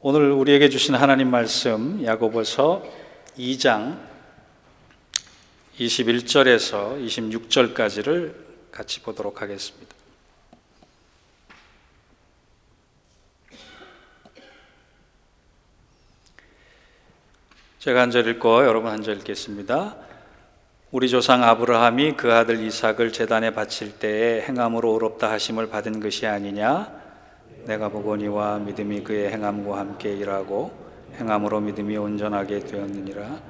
오늘 우리에게 주신 하나님 말씀 야고보서 2장 21절에서 26절까지를 같이 보도록 하겠습니다. 제가 한 절 읽고 여러분 한 절 읽겠습니다. 우리 조상 아브라함이 그 아들 이삭을 제단에 바칠 때에 행함으로 의롭다 하심을 받은 것이 아니냐? 내가 보거니와 믿음이 그의 행함과 함께 일하고 행함으로 믿음이 온전하게 되었느니라.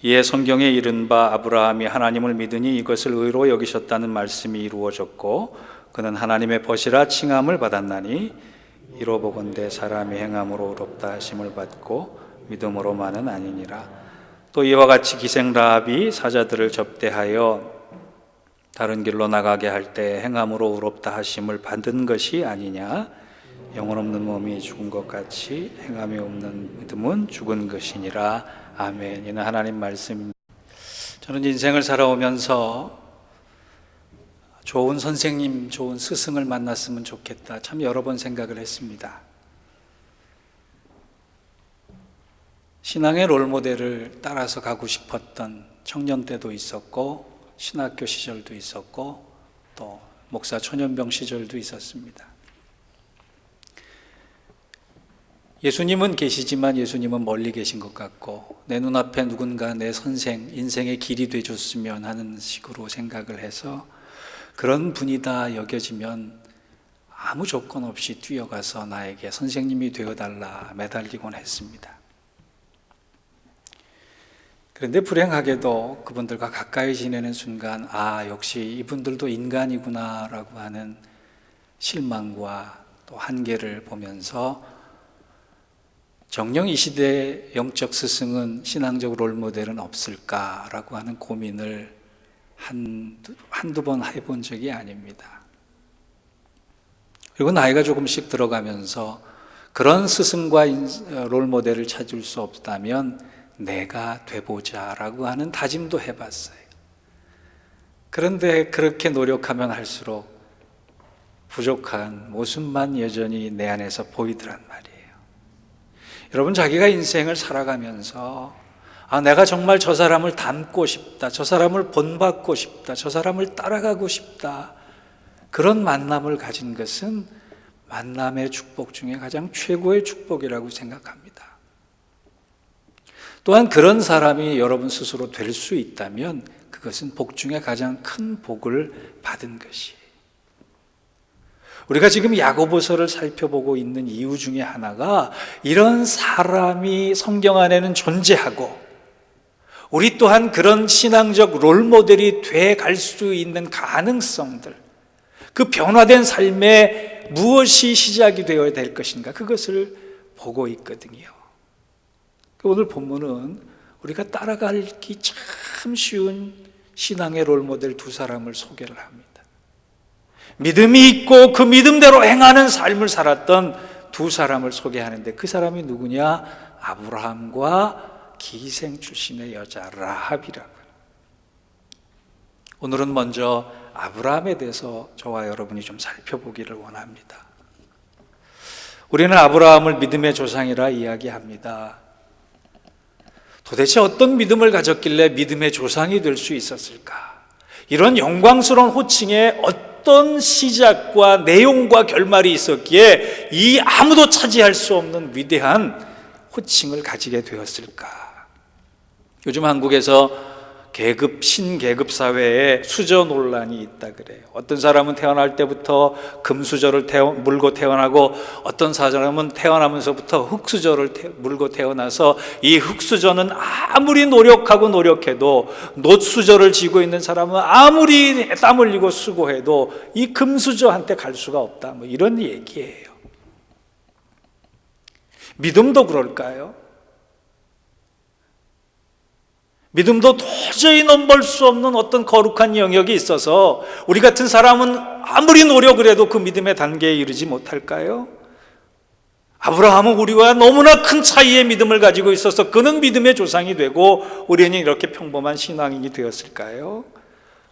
이에 성경에 이른 바 아브라함이 하나님을 믿으니 이것을 의로 여기셨다는 말씀이 이루어졌고 그는 하나님의 벗이라 칭함을 받았나니 이로 보건대 사람이 행함으로 의롭다 하심을 받고 믿음으로만은 아니니라. 또 이와 같이 기생 라합이 사자들을 접대하여 다른 길로 나가게 할 때 행함으로 의롭다 하심을 받은 것이 아니냐? 영혼 없는 몸이 죽은 것 같이 행함이 없는 믿음은 죽은 것이니라. 아멘. 이는 하나님 말씀입니다. 저는 인생을 살아오면서 좋은 선생님, 좋은 스승을 만났으면 좋겠다 참 여러 번 생각을 했습니다. 신앙의 롤모델을 따라서 가고 싶었던 청년 때도 있었고 신학교 시절도 있었고 또 목사 초년병 시절도 있었습니다. 예수님은 계시지만 예수님은 멀리 계신 것 같고 내 눈앞에 누군가 내 선생, 인생의 길이 되어줬으면 하는 식으로 생각을 해서 그런 분이다 여겨지면 아무 조건 없이 뛰어가서 나에게 선생님이 되어달라 매달리곤 했습니다. 그런데 불행하게도 그분들과 가까이 지내는 순간 역시 이분들도 인간이구나 라고 하는 실망과 또 한계를 보면서 정녕 이 시대의 영적 스승은 신앙적 롤모델은 없을까라고 하는 고민을 한두 번 해본 적이 아닙니다. 그리고 나이가 조금씩 들어가면서 그런 스승과 롤모델을 찾을 수 없다면 내가 돼보자라고 하는 다짐도 해봤어요. 그런데 그렇게 노력하면 할수록 부족한 모습만 여전히 내 안에서 보이더란 말이에요. 여러분, 자기가 인생을 살아가면서 내가 정말 저 사람을 닮고 싶다, 저 사람을 본받고 싶다, 저 사람을 따라가고 싶다, 그런 만남을 가진 것은 만남의 축복 중에 가장 최고의 축복이라고 생각합니다. 또한 그런 사람이 여러분 스스로 될 수 있다면 그것은 복 중에 가장 큰 복을 받은 것이에요. 우리가 지금 야고보서를 살펴보고 있는 이유 중에 하나가 이런 사람이 성경 안에는 존재하고 우리 또한 그런 신앙적 롤모델이 돼 갈 수 있는 가능성들, 그 변화된 삶에 무엇이 시작이 되어야 될 것인가, 그것을 보고 있거든요. 오늘 본문은 우리가 따라가기 참 쉬운 신앙의 롤모델 두 사람을 소개를 합니다. 믿음이 있고 그 믿음대로 행하는 삶을 살았던 두 사람을 소개하는데 그 사람이 누구냐? 아브라함과 기생 출신의 여자 라합이라고요. 오늘은 먼저 아브라함에 대해서 저와 여러분이 좀 살펴보기를 원합니다. 우리는 아브라함을 믿음의 조상이라 이야기합니다. 도대체 어떤 믿음을 가졌길래 믿음의 조상이 될 수 있었을까? 이런 영광스러운 호칭에 어떤 시작과 내용과 결말이 있었기에 이 아무도 차지할 수 없는 위대한 호칭을 가지게 되었을까? 요즘 한국에서 신계급 사회에 수저 논란이 있다 그래요. 어떤 사람은 태어날 때부터 금수저를 물고 태어나고 어떤 사람은 태어나면서부터 흙수저를 물고 태어나서 이 흙수저는 아무리 노력하고 노력해도 놋수저를 쥐고 있는 사람은 아무리 땀 흘리고 수고해도 이 금수저한테 갈 수가 없다, 이런 얘기예요. 믿음도 그럴까요? 믿음도 도저히 넘볼 수 없는 어떤 거룩한 영역이 있어서 우리 같은 사람은 아무리 노력을 해도 그 믿음의 단계에 이르지 못할까요? 아브라함은 우리와 너무나 큰 차이의 믿음을 가지고 있어서 그는 믿음의 조상이 되고 우리는 이렇게 평범한 신앙인이 되었을까요?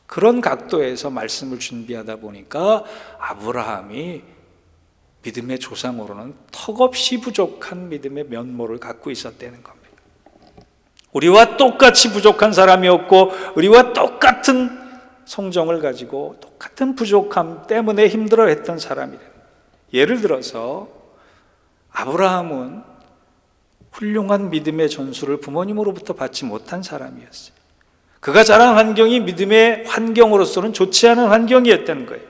그런 각도에서 말씀을 준비하다 보니까 아브라함이 믿음의 조상으로는 턱없이 부족한 믿음의 면모를 갖고 있었다는 겁니다. 우리와 똑같이 부족한 사람이었고 우리와 똑같은 성정을 가지고 똑같은 부족함 때문에 힘들어했던 사람이래요. 예를 들어서 아브라함은 훌륭한 믿음의 전수를 부모님으로부터 받지 못한 사람이었어요. 그가 자란 환경이 믿음의 환경으로서는 좋지 않은 환경이었다는 거예요.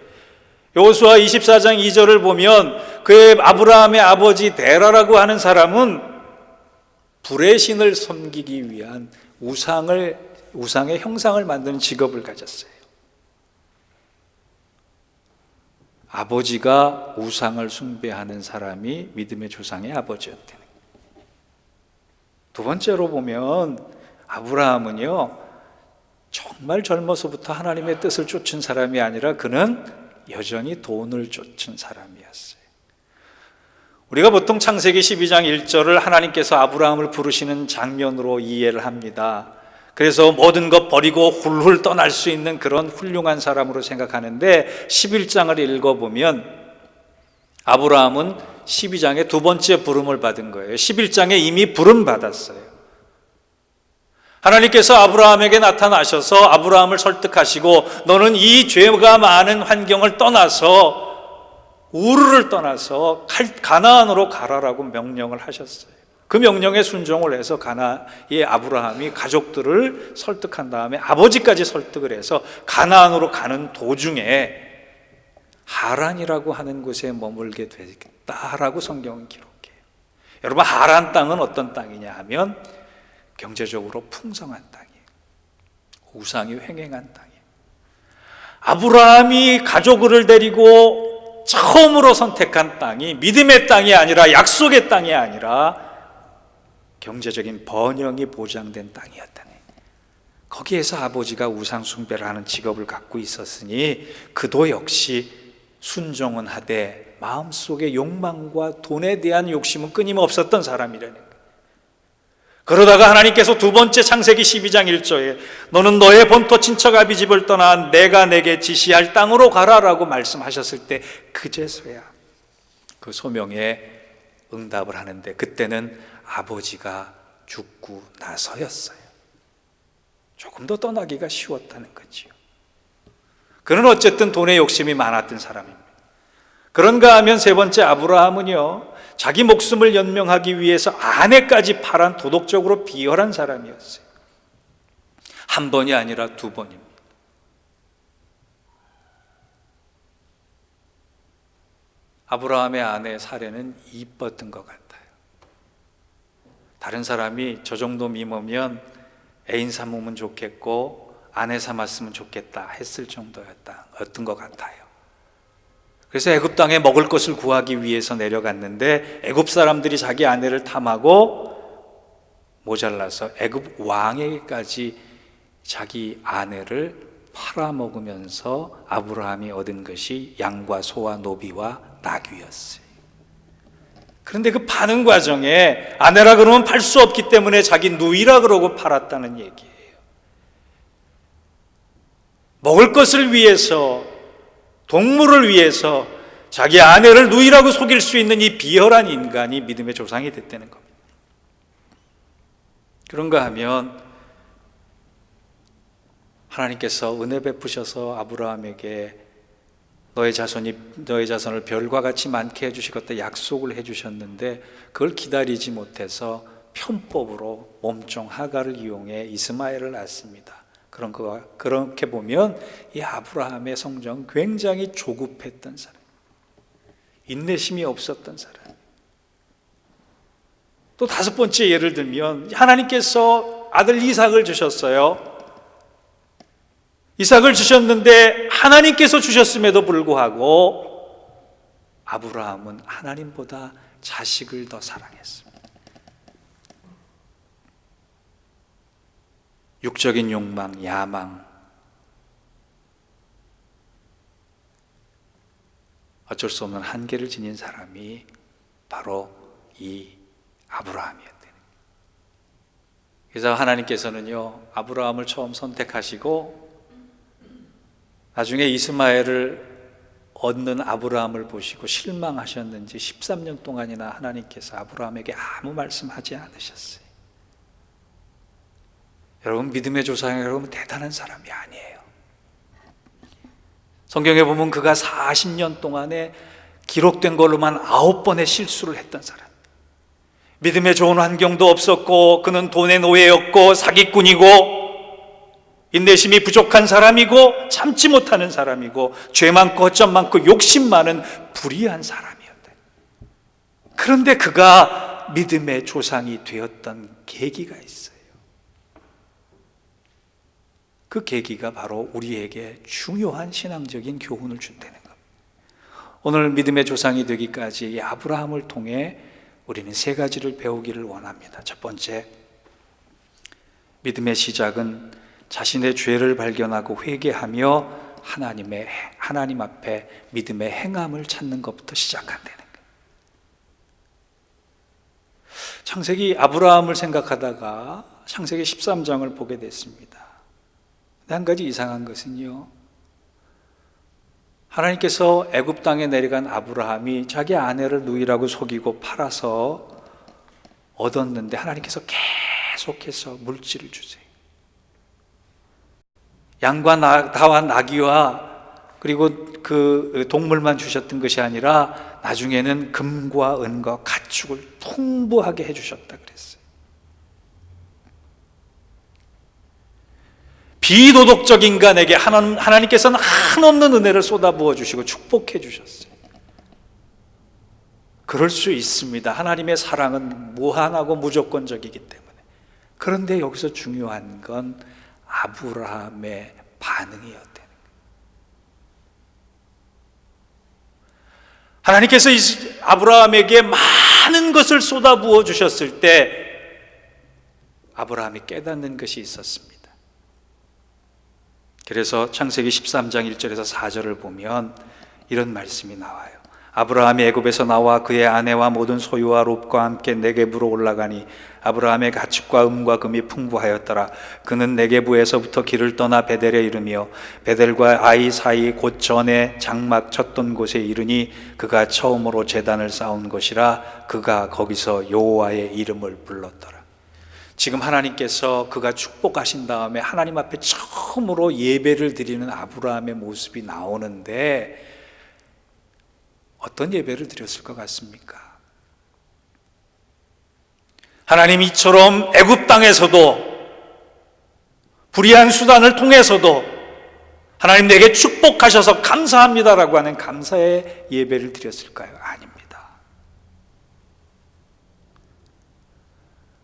여호수아 24장 2절을 보면 그의 아브라함의 아버지 데라라고 하는 사람은 불의 신을 섬기기 위한 우상의 형상을 만드는 직업을 가졌어요. 아버지가 우상을 숭배하는 사람이 믿음의 조상의 아버지였다는 거예요. 두 번째로 보면 아브라함은요, 정말 젊어서부터 하나님의 뜻을 쫓은 사람이 아니라 그는 여전히 돈을 쫓은 사람이었어요. 우리가 보통 창세기 12장 1절을 하나님께서 아브라함을 부르시는 장면으로 이해를 합니다. 그래서 모든 것 버리고 훌훌 떠날 수 있는 그런 훌륭한 사람으로 생각하는데 11장을 읽어보면 아브라함은 12장에 두 번째 부름을 받은 거예요. 11장에 이미 부름 받았어요. 하나님께서 아브라함에게 나타나셔서 아브라함을 설득하시고 너는 이 죄가 많은 환경을 떠나서 우르를 떠나서 가나안으로 가라라고 명령을 하셨어요. 그 명령에 순종을 해서 가나안의 아브라함이 가족들을 설득한 다음에 아버지까지 설득을 해서 가나안으로 가는 도중에 하란이라고 하는 곳에 머물게 되겠다라고 성경은 기록해요. 여러분, 하란 땅은 어떤 땅이냐 하면 경제적으로 풍성한 땅이에요. 우상이 횡행한 땅이에요. 아브라함이 가족을 데리고 처음으로 선택한 땅이 믿음의 땅이 아니라 약속의 땅이 아니라 경제적인 번영이 보장된 땅이었다네. 거기에서 아버지가 우상 숭배를 하는 직업을 갖고 있었으니 그도 역시 순종은 하되 마음속의 욕망과 돈에 대한 욕심은 끊임없었던 사람이라는 거예요. 그러다가 하나님께서 두 번째 창세기 12장 1절에 너는 너의 본토 친척 아비 집을 떠나 내가 내게 지시할 땅으로 가라라고 말씀하셨을 때 그제서야 그 소명에 응답을 하는데 그때는 아버지가 죽고 나서였어요. 조금 더 떠나기가 쉬웠다는 거지요. 그는 어쨌든 돈에 욕심이 많았던 사람입니다. 그런가 하면 세 번째 아브라함은요, 자기 목숨을 연명하기 위해서 아내까지 팔한 도덕적으로 비열한 사람이었어요. 한 번이 아니라 두 번입니다. 아브라함의 아내 사례는 이뻤던 것 같아요. 다른 사람이 저 정도 미모면 애인 삼으면 좋겠고 아내 삼았으면 좋겠다 했을 정도였던 것 같아요. 그래서 애굽 땅에 먹을 것을 구하기 위해서 내려갔는데 애굽 사람들이 자기 아내를 탐하고 모자라서 애굽 왕에게까지 자기 아내를 팔아먹으면서 아브라함이 얻은 것이 양과 소와 노비와 나귀였어요. 그런데 그 파는 과정에 아내라 그러면 팔 수 없기 때문에 자기 누이라 그러고 팔았다는 얘기예요. 먹을 것을 위해서, 동물을 위해서 자기 아내를 누이라고 속일 수 있는 이 비열한 인간이 믿음의 조상이 됐다는 겁니다. 그런가 하면 하나님께서 은혜 베푸셔서 아브라함에게 너의 자손을 별과 같이 많게 해주시겠다 약속을 해주셨는데 그걸 기다리지 못해서 편법으로 몸종 하갈을 이용해 이스마엘을 낳습니다. 그렇게 보면 이 아브라함의 성정은 굉장히 조급했던 사람, 인내심이 없었던 사람. 또 다섯 번째 예를 들면 하나님께서 아들 이삭을 주셨어요. 이삭을 주셨는데 하나님께서 주셨음에도 불구하고 아브라함은 하나님보다 자식을 더 사랑했습니다. 육적인 욕망, 야망, 어쩔 수 없는 한계를 지닌 사람이 바로 이 아브라함이었대요. 그래서 하나님께서는요, 아브라함을 처음 선택하시고 나중에 이스마엘을 얻는 아브라함을 보시고 실망하셨는지 13년 동안이나 하나님께서 아브라함에게 아무 말씀하지 않으셨어요. 여러분, 믿음의 조상이 여러분 대단한 사람이 아니에요. 성경에 보면 그가 40년 동안에 기록된 걸로만 9번의 실수를 했던 사람. 믿음의 좋은 환경도 없었고, 그는 돈의 노예였고, 사기꾼이고, 인내심이 부족한 사람이고, 참지 못하는 사람이고, 죄 많고 허점 많고 욕심 많은 불의한 사람이었다. 그런데 그가 믿음의 조상이 되었던 계기가 있어요. 그 계기가 바로 우리에게 중요한 신앙적인 교훈을 준다는 겁니다. 오늘 믿음의 조상이 되기까지 이 아브라함을 통해 우리는 3가지를 배우기를 원합니다. 첫 번째, 믿음의 시작은 자신의 죄를 발견하고 회개하며 하나님 앞에 믿음의 행함을 찾는 것부터 시작한다는 거예요. 창세기 아브라함을 생각하다가 창세기 13장을 보게 됐습니다. 한 가지 이상한 것은요, 하나님께서 애굽 땅에 내려간 아브라함이 자기 아내를 누이라고 속이고 팔아서 얻었는데 하나님께서 계속해서 물질을 주세요. 양과 다와 나귀와 그리고 그 동물만 주셨던 것이 아니라 나중에는 금과 은과 가축을 풍부하게 해주셨다 그랬어요. 비도덕적 인간에게 하나님께서는 한없는 은혜를 쏟아부어 주시고 축복해 주셨어요. 그럴 수 있습니다. 하나님의 사랑은 무한하고 무조건적이기 때문에. 그런데 여기서 중요한 건 아브라함의 반응이었다는 거예요. 하나님께서 아브라함에게 많은 것을 쏟아부어 주셨을 때 아브라함이 깨닫는 것이 있었습니다. 그래서 창세기 13장 1절에서 4절을 보면 이런 말씀이 나와요. 아브라함이 애굽에서 나와 그의 아내와 모든 소유와 롯과 함께 네게부로 올라가니 아브라함의 가축과 음과 금이 풍부하였더라. 그는 네게부에서부터 길을 떠나 베델에 이르며 베델과 아이 사이 곧 전에 장막 쳤던 곳에 이르니 그가 처음으로 제단을 쌓은 곳이라. 그가 거기서 여호와의 이름을 불렀더라. 지금 하나님께서 그가 축복하신 다음에 하나님 앞에 처음으로 예배를 드리는 아브라함의 모습이 나오는데 어떤 예배를 드렸을 것 같습니까? 하나님, 이처럼 애굽 땅에서도 불의한 수단을 통해서도 하나님 내게 축복하셔서 감사합니다라고 하는 감사의 예배를 드렸을까요? 아닙니다.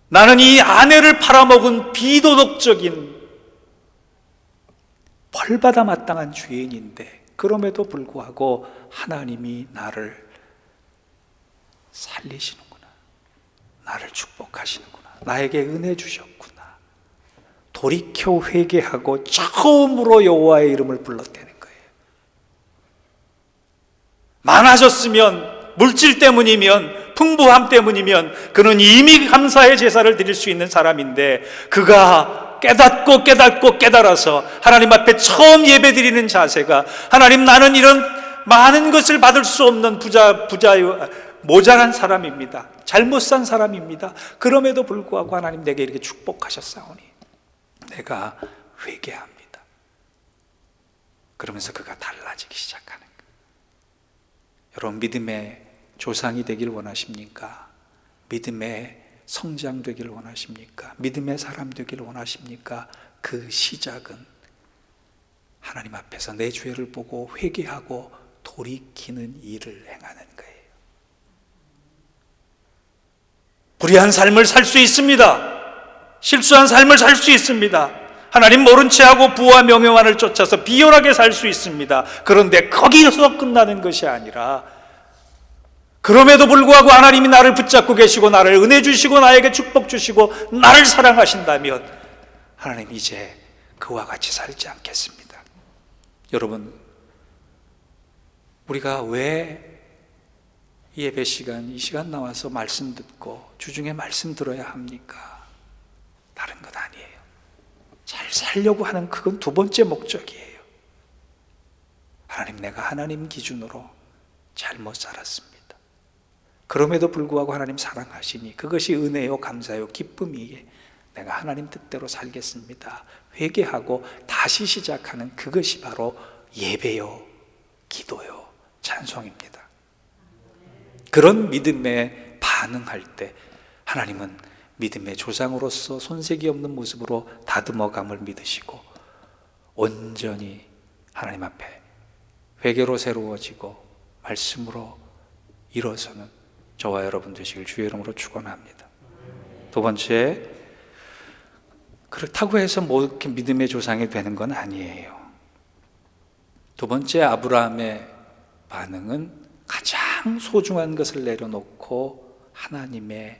나는 이 아내를 팔아먹은 비도덕적인 벌받아 마땅한 죄인인데 그럼에도 불구하고 하나님이 나를 살리시는구나, 나를 축복하시는구나, 나에게 은혜 주셨구나, 돌이켜 회개하고 처음으로 여호와의 이름을 불렀다는 거예요. 많아졌으면, 물질 때문이면, 풍부함 때문이면 그는 이미 감사의 제사를 드릴 수 있는 사람인데 그가 깨달아서 하나님 앞에 처음 예배 드리는 자세가, 하나님, 나는 이런 많은 것을 받을 수 없는 모자란 사람입니다. 잘못 산 사람입니다. 그럼에도 불구하고 하나님 내게 이렇게 축복하셨사오니 내가 회개합니다. 그러면서 그가 달라지기 시작하는 거예요. 여러분, 믿음의 조상이 되길 원하십니까? 믿음의 성장 되길 원하십니까? 믿음의 사람 되길 원하십니까? 그 시작은 하나님 앞에서 내 죄를 보고 회개하고 돌이키는 일을 행하는 거예요. 불의한 삶을 살 수 있습니다. 실수한 삶을 살 수 있습니다. 하나님 모른 채 하고 부와 명예만을 쫓아서 비열하게 살 수 있습니다. 그런데 거기서 끝나는 것이 아니라 그럼에도 불구하고 하나님이 나를 붙잡고 계시고 나를 은혜 주시고 나에게 축복 주시고 나를 사랑하신다면 하나님 이제 그와 같이 살지 않겠습니다. 여러분, 우리가 왜 예배 시간, 이 시간 나와서 말씀 듣고 주중에 말씀 들어야 합니까? 다른 것 아니에요. 잘 살려고 하는 그건 두 번째 목적이에요. 하나님, 내가 하나님 기준으로 잘못 살았습니다. 그럼에도 불구하고 하나님 사랑하시니 그것이 은혜요, 감사요, 기쁨이기에 내가 하나님 뜻대로 살겠습니다. 회개하고 다시 시작하는 그것이 바로 예배요, 기도요, 찬송입니다. 그런 믿음에 반응할 때 하나님은 믿음의 조상으로서 손색이 없는 모습으로 다듬어감을 믿으시고 온전히 하나님 앞에 회개로 새로워지고 말씀으로 일어서는 저와 여러분 되시길 주의 이름으로 축원합니다. 두 번째, 그렇다고 해서 뭐 이렇게 믿음의 조상이 되는 건 아니에요. 두 번째, 아브라함의 반응은 가장 소중한 것을 내려놓고 하나님의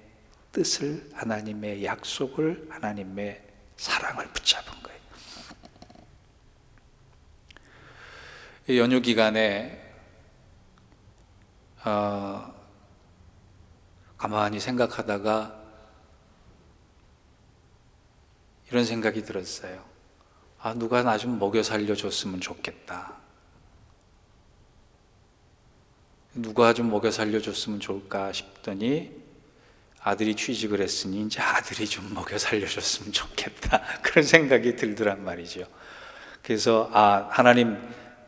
뜻을, 하나님의 약속을, 하나님의 사랑을 붙잡은 거예요. 이 연휴 기간에 가만히 생각하다가 이런 생각이 들었어요. 누가 나 좀 먹여 살려줬으면 좋겠다. 누가 좀 먹여 살려줬으면 좋을까 싶더니 아들이 취직을 했으니 이제 아들이 좀 먹여 살려줬으면 좋겠다. 그런 생각이 들더란 말이죠. 그래서 하나님,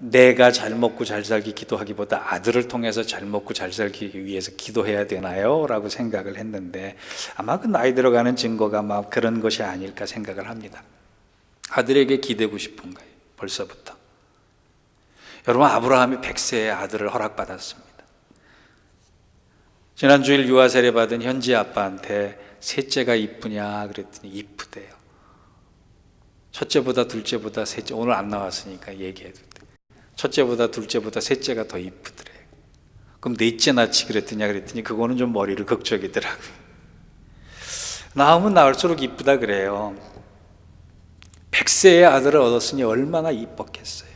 내가 잘 먹고 잘 살기 기도하기보다 아들을 통해서 잘 먹고 잘 살기 위해서 기도해야 되나요? 라고 생각을 했는데 아마 그 나이 들어가는 증거가 막 그런 것이 아닐까 생각을 합니다. 아들에게 기대고 싶은 거예요, 벌써부터. 여러분, 아브라함이 100세의 아들을 허락받았습니다. 지난주일 유아 세례 받은 현지 아빠한테 셋째가 이쁘냐 그랬더니 이쁘대요. 첫째보다 둘째보다 셋째, 오늘 안 나왔으니까 얘기해도 돼. 첫째보다 둘째보다 셋째가 더 이쁘더래요. 그럼 넷째 낳지 그랬더니 그거는 좀 머리를 극적이더라고요. 낳으면 낳을수록 이쁘다 그래요. 100세의 아들을 얻었으니 얼마나 이뻤겠어요.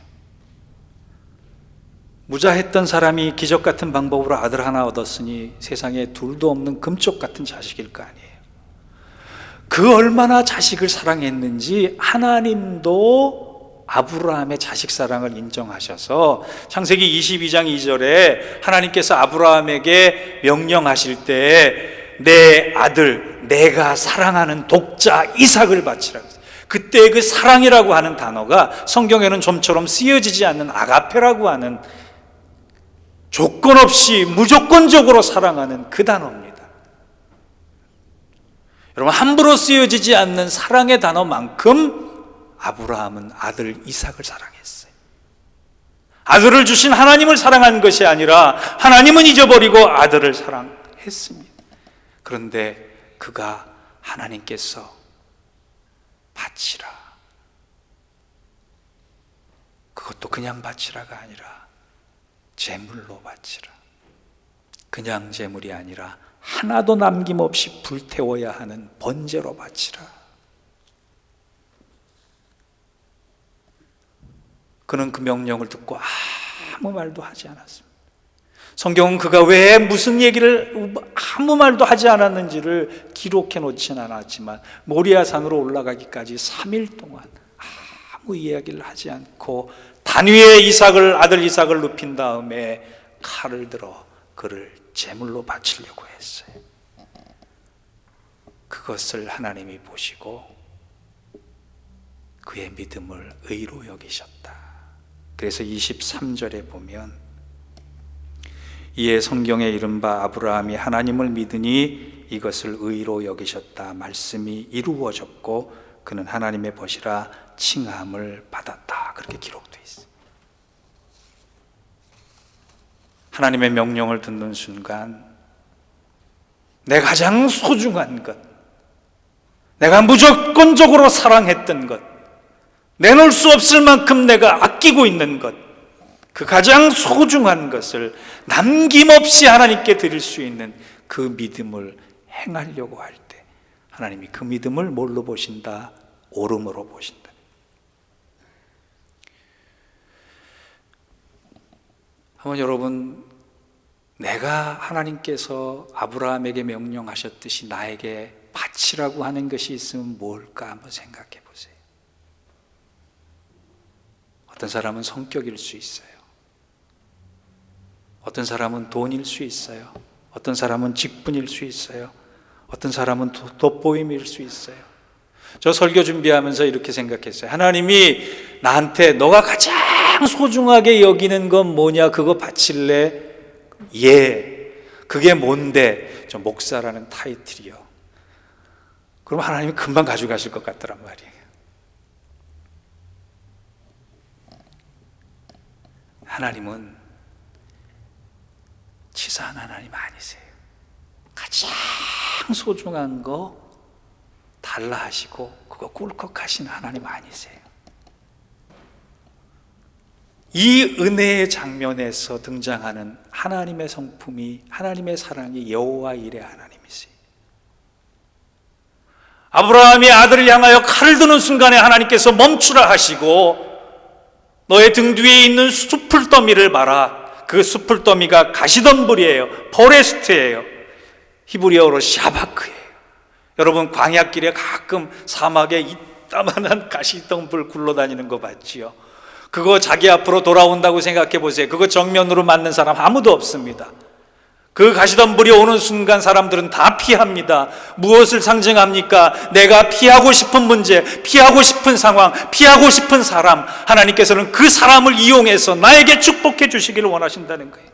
무자했던 사람이 기적 같은 방법으로 아들 하나 얻었으니 세상에 둘도 없는 금쪽 같은 자식일 거 아니에요. 그 얼마나 자식을 사랑했는지 하나님도 아브라함의 자식 사랑을 인정하셔서 창세기 22장 2절에 하나님께서 아브라함에게 명령하실 때 내 아들, 내가 사랑하는 독자 이삭을 바치라고 했어요. 그때 그 사랑이라고 하는 단어가 성경에는 좀처럼 쓰여지지 않는 아가페라고 하는 조건 없이 무조건적으로 사랑하는 그 단어입니다. 여러분, 함부로 쓰여지지 않는 사랑의 단어만큼 아브라함은 아들 이삭을 사랑했어요. 아들을 주신 하나님을 사랑한 것이 아니라 하나님은 잊어버리고 아들을 사랑했습니다. 그런데 그가 하나님께서 바치라, 그것도 그냥 바치라가 아니라 제물로 바치라. 그냥 제물이 아니라 하나도 남김없이 불태워야 하는 번제로 바치라. 그는 그 명령을 듣고 아무 말도 하지 않았습니다. 성경은 그가 왜 무슨 얘기를 아무 말도 하지 않았는지를 기록해 놓지는 않았지만 모리아산으로 올라가기까지 3일 동안 아무 이야기를 하지 않고 단 위에 아들 이삭을 눕힌 다음에 칼을 들어 그를 제물로 바치려고 했어요. 그것을 하나님이 보시고 그의 믿음을 의로 여기셨다. 그래서 23절에 보면 이에 성경에 이른바 아브라함이 하나님을 믿으니 이것을 의로 여기셨다 말씀이 이루어졌고 그는 하나님의 벗이라 칭함을 받았다. 그렇게 기록되어 있어요. 하나님의 명령을 듣는 순간 내 가장 소중한 것, 내가 무조건적으로 사랑했던 것, 내놓을 수 없을 만큼 내가 아끼고 있는 것, 그 가장 소중한 것을 남김없이 하나님께 드릴 수 있는 그 믿음을 행하려고 할 때 하나님이 그 믿음을 뭘로 보신다? 오름으로 보신다. 한번 여러분, 내가 하나님께서 아브라함에게 명령하셨듯이 나에게 바치라고 하는 것이 있으면 뭘까 한번 생각해 보세요. 어떤 사람은 성격일 수 있어요. 어떤 사람은 돈일 수 있어요. 어떤 사람은 직분일 수 있어요. 어떤 사람은 돋보임일 수 있어요. 저 설교 준비하면서 이렇게 생각했어요. 하나님이 나한테 너가 가장 소중하게 여기는 건 뭐냐? 그거 바칠래? 예. 그게 뭔데? 저 목사라는 타이틀이요. 그럼 하나님이 금방 가져가실 것 같더란 말이에요. 하나님은 치사한 하나님 아니세요. 가장 소중한 거 달라 하시고 그거 꿀꺽 하신 하나님 아니세요. 이 은혜의 장면에서 등장하는 하나님의 성품이, 하나님의 사랑이 여호와 이레 하나님이세요. 아브라함이 아들을 향하여 칼을 드는 순간에 하나님께서 멈추라 하시고 너의 등 뒤에 있는 숲풀더미를 봐라. 그 숲풀더미가 가시덤불이에요. 포레스트예요. 히브리어로 샤바크예요. 여러분 광야길에 가끔 사막에 이따만한 가시덤불 굴러다니는 거 봤지요? 그거 자기 앞으로 돌아온다고 생각해 보세요. 그거 정면으로 맞는 사람 아무도 없습니다. 그 가시덤불이 오는 순간 사람들은 다 피합니다. 무엇을 상징합니까? 내가 피하고 싶은 문제, 피하고 싶은 상황, 피하고 싶은 사람, 하나님께서는 그 사람을 이용해서 나에게 축복해 주시기를 원하신다는 거예요.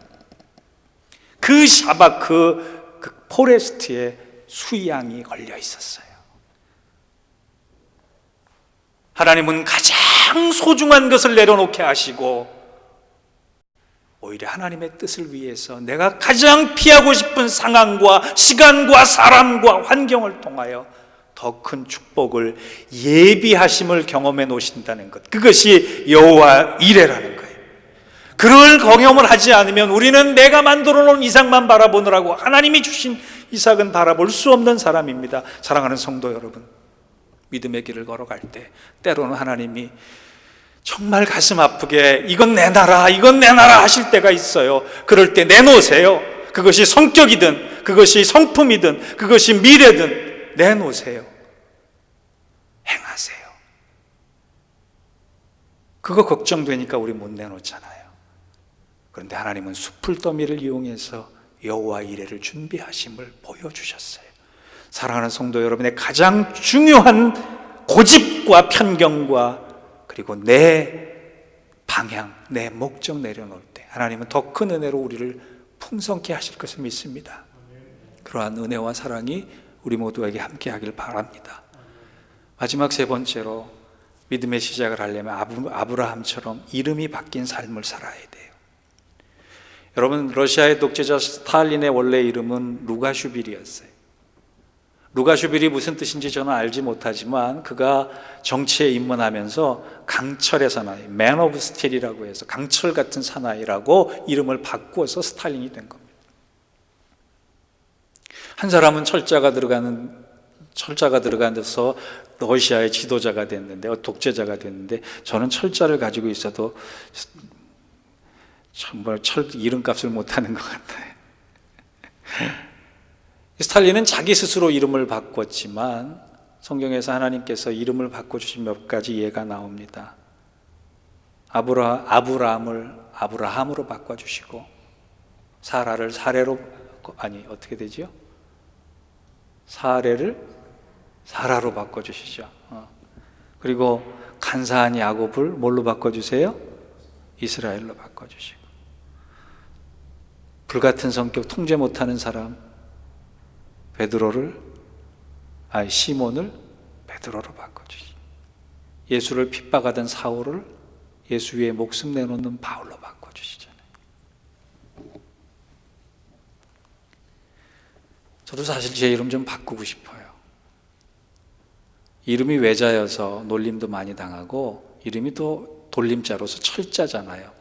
그 샤바크, 그 포레스트에 수양이 걸려 있었어요. 하나님은 가장 소중한 것을 내려놓게 하시고 오히려 하나님의 뜻을 위해서 내가 가장 피하고 싶은 상황과 시간과 사람과 환경을 통하여 더 큰 축복을 예비하심을 경험해 놓으신다는 것, 그것이 여호와 이레라는 거예요. 그걸 경험을 하지 않으면 우리는 내가 만들어 놓은 이삭만 바라보느라고 하나님이 주신 이삭은 바라볼 수 없는 사람입니다. 사랑하는 성도 여러분, 믿음의 길을 걸어갈 때 때로는 하나님이 정말 가슴 아프게 이건 내놔라, 이건 내놔라 하실 때가 있어요. 그럴 때 내놓으세요. 그것이 성격이든 그것이 성품이든 그것이 미래든 내놓으세요. 행하세요. 그거 걱정되니까 우리 못 내놓잖아요. 그런데 하나님은 숲풀더미를 이용해서 여호와 이레를 준비하심을 보여주셨어요. 사랑하는 성도 여러분의 가장 중요한 고집과 편견과 그리고 내 방향, 내 목적 내려놓을 때 하나님은 더 큰 은혜로 우리를 풍성케 하실 것을 믿습니다. 그러한 은혜와 사랑이 우리 모두에게 함께 하길 바랍니다. 마지막 세 번째로 믿음의 시작을 하려면 아브라함처럼 이름이 바뀐 삶을 살아야 돼요. 여러분, 러시아의 독재자 스탈린의 원래 이름은 루가슈빌이었어요. 루가슈빌이 무슨 뜻인지 저는 알지 못하지만 그가 정치에 입문하면서 강철의 사나이, Man of Steel이라고 해서 강철 같은 사나이라고 이름을 바꾸어서 스탈린이 된 겁니다. 한 사람은 철자가 들어간 데서 러시아의 지도자가 됐는데, 독재자가 됐는데, 저는 철자를 가지고 있어도 정말 이름값을 못하는 것 같아요. 스탈린은 자기 스스로 이름을 바꿨지만 성경에서 하나님께서 이름을 바꿔주신 몇 가지 예가 나옵니다. 아브라함을 아브라함으로 바꿔주시고, 사라를 사레로, 어떻게 되지요? 사레를 사라로 바꿔주시죠. 그리고 간사한 야곱을 뭘로 바꿔주세요? 이스라엘로 바꿔주시고, 불같은 성격, 통제 못하는 사람 시몬을 베드로로 바꿔주시고, 예수를 핍박하던 사울을 예수 위에 목숨 내놓는 바울로 바꿔주시잖아요. 저도 사실 제 이름 좀 바꾸고 싶어요. 이름이 외자여서 놀림도 많이 당하고 이름이 또 돌림자로서 철자잖아요.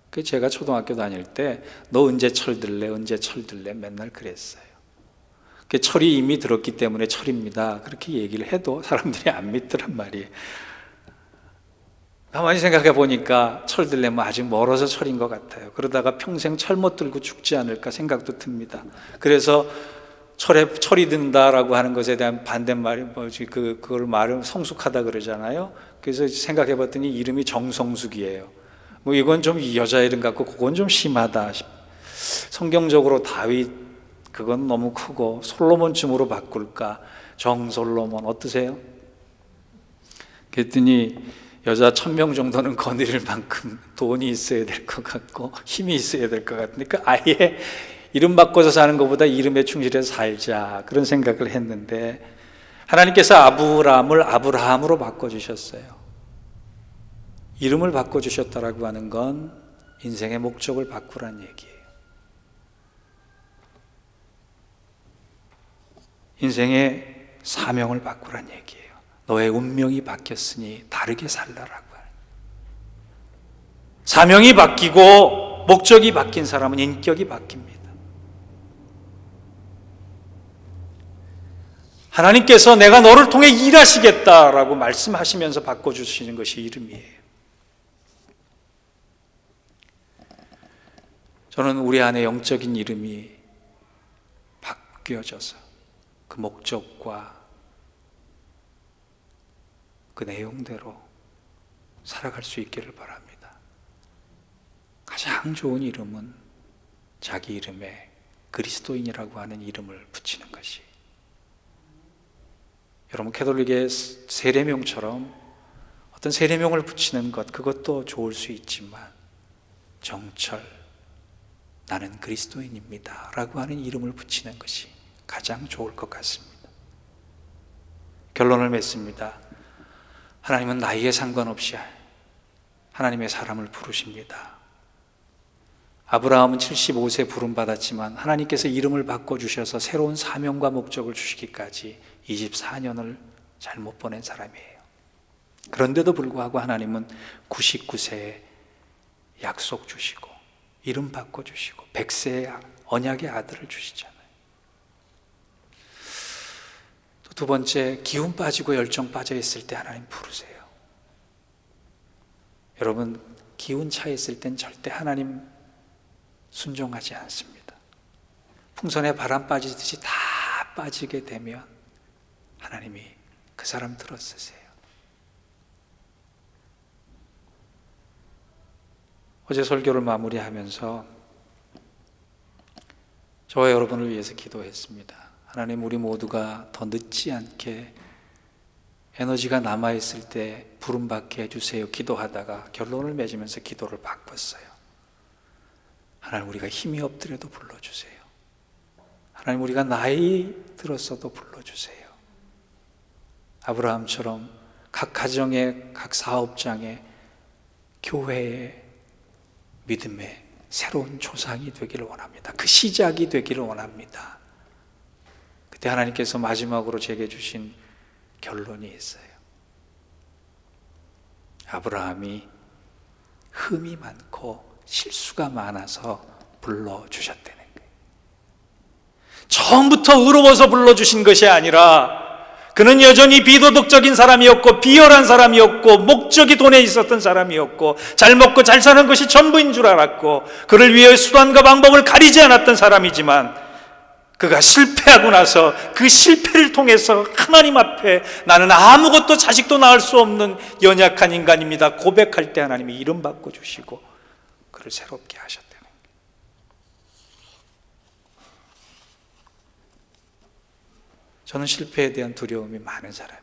그 제가 초등학교 다닐 때 너 언제 철들래, 언제 철들래 맨날 그랬어요. 그 철이 이미 들었기 때문에 철입니다, 그렇게 얘기를 해도 사람들이 안 믿더란 말이에요. 가만히 생각해 보니까 철들려면 아직 멀어서 철인 것 같아요. 그러다가 평생 철 못 들고 죽지 않을까 생각도 듭니다. 그래서 철이 든다라고 하는 것에 대한 반대말이 뭐지? 그걸 말을 성숙하다 그러잖아요. 그래서 생각해 봤더니 이름이 정성숙이에요. 뭐 이건 좀 여자 이름 같고 그건 좀 심하다. 성경적으로 다윗 그건 너무 크고 솔로몬쯤으로 바꿀까? 정솔로몬 어떠세요? 그랬더니 여자 1000명 정도는 거느릴 만큼 돈이 있어야 될 것 같고 힘이 있어야 될 것 같으니까 아예 이름 바꿔서 사는 것보다 이름에 충실해서 살자, 그런 생각을 했는데 하나님께서 아브람을 아브라함으로 바꿔주셨어요. 이름을 바꿔주셨다라고 하는 건 인생의 목적을 바꾸란 얘기예요. 인생의 사명을 바꾸란 얘기예요. 너의 운명이 바뀌었으니 다르게 살라라고 하는. 사명이 바뀌고 목적이 바뀐 사람은 인격이 바뀝니다. 하나님께서 내가 너를 통해 일하시겠다라고 말씀하시면서 바꿔주시는 것이 이름이에요. 저는 우리 안에 영적인 이름이 바뀌어져서 그 목적과 그 내용대로 살아갈 수 있기를 바랍니다. 가장 좋은 이름은 자기 이름에 그리스도인이라고 하는 이름을 붙이는 것이. 여러분, 캐톨릭의 세례명처럼 어떤 세례명을 붙이는 것, 그것도 좋을 수 있지만 정철, 나는 그리스도인입니다 라고 하는 이름을 붙이는 것이 가장 좋을 것 같습니다. 결론을 맺습니다. 하나님은 나이에 상관없이 하나님의 사람을 부르십니다. 아브라함은 75세 부름받았지만 하나님께서 이름을 바꿔주셔서 새로운 사명과 목적을 주시기까지 24년을 잘못 보낸 사람이에요. 그런데도 불구하고 하나님은 99세에 약속 주시고 이름 바꿔주시고 100세의 언약의 아들을 주시잖아요. 또 두 번째, 기운 빠지고 열정 빠져 있을 때 하나님 부르세요. 여러분, 기운 차 있을 땐 절대 하나님 순종하지 않습니다. 풍선에 바람 빠지듯이 다 빠지게 되면 하나님이 그 사람 들어쓰세요. 어제 설교를 마무리하면서 저와 여러분을 위해서 기도했습니다. 하나님, 우리 모두가 더 늦지 않게 에너지가 남아있을 때 부름받게 해주세요 기도하다가 결론을 맺으면서 기도를 바꿨어요. 하나님, 우리가 힘이 없더라도 불러주세요. 하나님, 우리가 나이 들었어도 불러주세요. 아브라함처럼 각 가정에, 각 사업장에, 교회에 믿음의 새로운 조상이 되기를 원합니다. 그 시작이 되기를 원합니다. 그때 하나님께서 마지막으로 제게 주신 결론이 있어요. 아브라함이 흠이 많고 실수가 많아서 불러주셨다는 거예요. 처음부터 의로워서 불러주신 것이 아니라 그는 여전히 비도덕적인 사람이었고 비열한 사람이었고 목적이 돈에 있었던 사람이었고 잘 먹고 잘 사는 것이 전부인 줄 알았고 그를 위해 수단과 방법을 가리지 않았던 사람이지만 그가 실패하고 나서 그 실패를 통해서 하나님 앞에 나는 아무것도 자식도 낳을 수 없는 연약한 인간입니다 고백할 때 하나님이 이름 바꿔주시고 그를 새롭게 하셨다는 거예요. 저는 실패에 대한 두려움이 많은 사람이에요.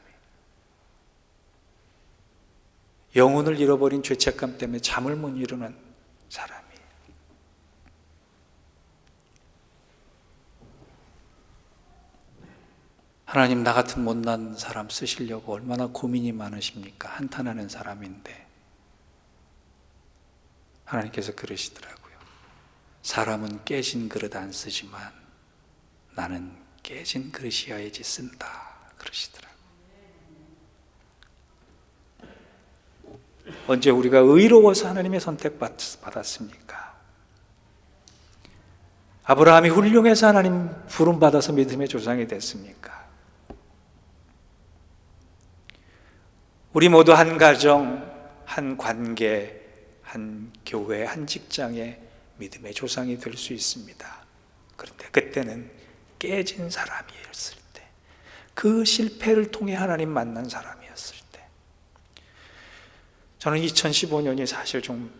영혼을 잃어버린 죄책감 때문에 잠을 못 이루는 사람이에요. 하나님, 나 같은 못난 사람 쓰시려고 얼마나 고민이 많으십니까? 한탄하는 사람인데 하나님께서 그러시더라고요. 사람은 깨진 그릇 안 쓰지만 나는 깨진 그릇이어야지 쓴다 그러시더라고요. 언제 우리가 의로워서 하나님의 선택 받았습니까? 아브라함이 훌륭해서 하나님 부름받아서 믿음의 조상이 됐습니까? 우리 모두 한 가정, 한 관계, 한 교회, 한 직장에 믿음의 조상이 될 수 있습니다. 그런데 그때는 깨진 사람이었을 때, 그 실패를 통해 하나님 만난 사람이었을 때, 저는 2015년이 사실 좀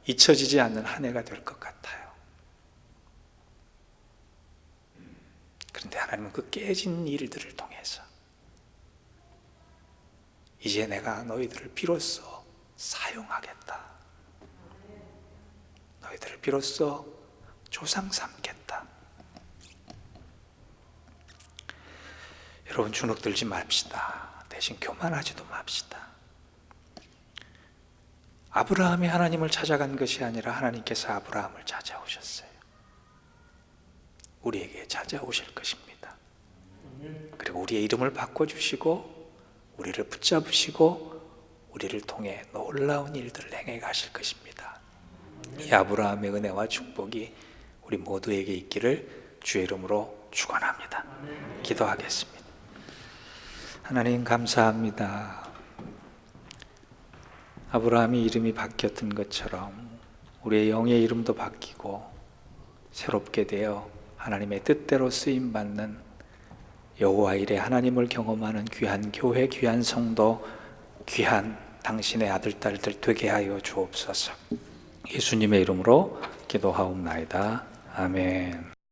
잊혀지지 않는 한 해가 될 것 같아요. 하나님은 그 깨진 일들을 통해서 이제 내가 너희들을 비로소 사용하겠다. 너희들을 비로소 조상 삼겠다. 여러분, 주눅 들지 맙시다. 대신 교만하지도 맙시다. 아브라함이 하나님을 찾아간 것이 아니라 하나님께서 아브라함을 찾아오셨어요. 우리에게 찾아오실 것입니다. 그리고 우리의 이름을 바꿔주시고 우리를 붙잡으시고 우리를 통해 놀라운 일들을 행해 가실 것입니다. 이 아브라함의 은혜와 축복이 우리 모두에게 있기를 주의 이름으로 축원합니다. 기도하겠습니다. 하나님, 감사합니다. 아브라함이 이름이 바뀌었던 것처럼 우리의 영의 이름도 바뀌고 새롭게 되어 하나님의 뜻대로 쓰임받는 여호와 일에 하나님을 경험하는 귀한 교회, 귀한 성도, 귀한 당신의 아들, 딸들 되게 하여 주옵소서. 예수님의 이름으로 기도하옵나이다. 아멘.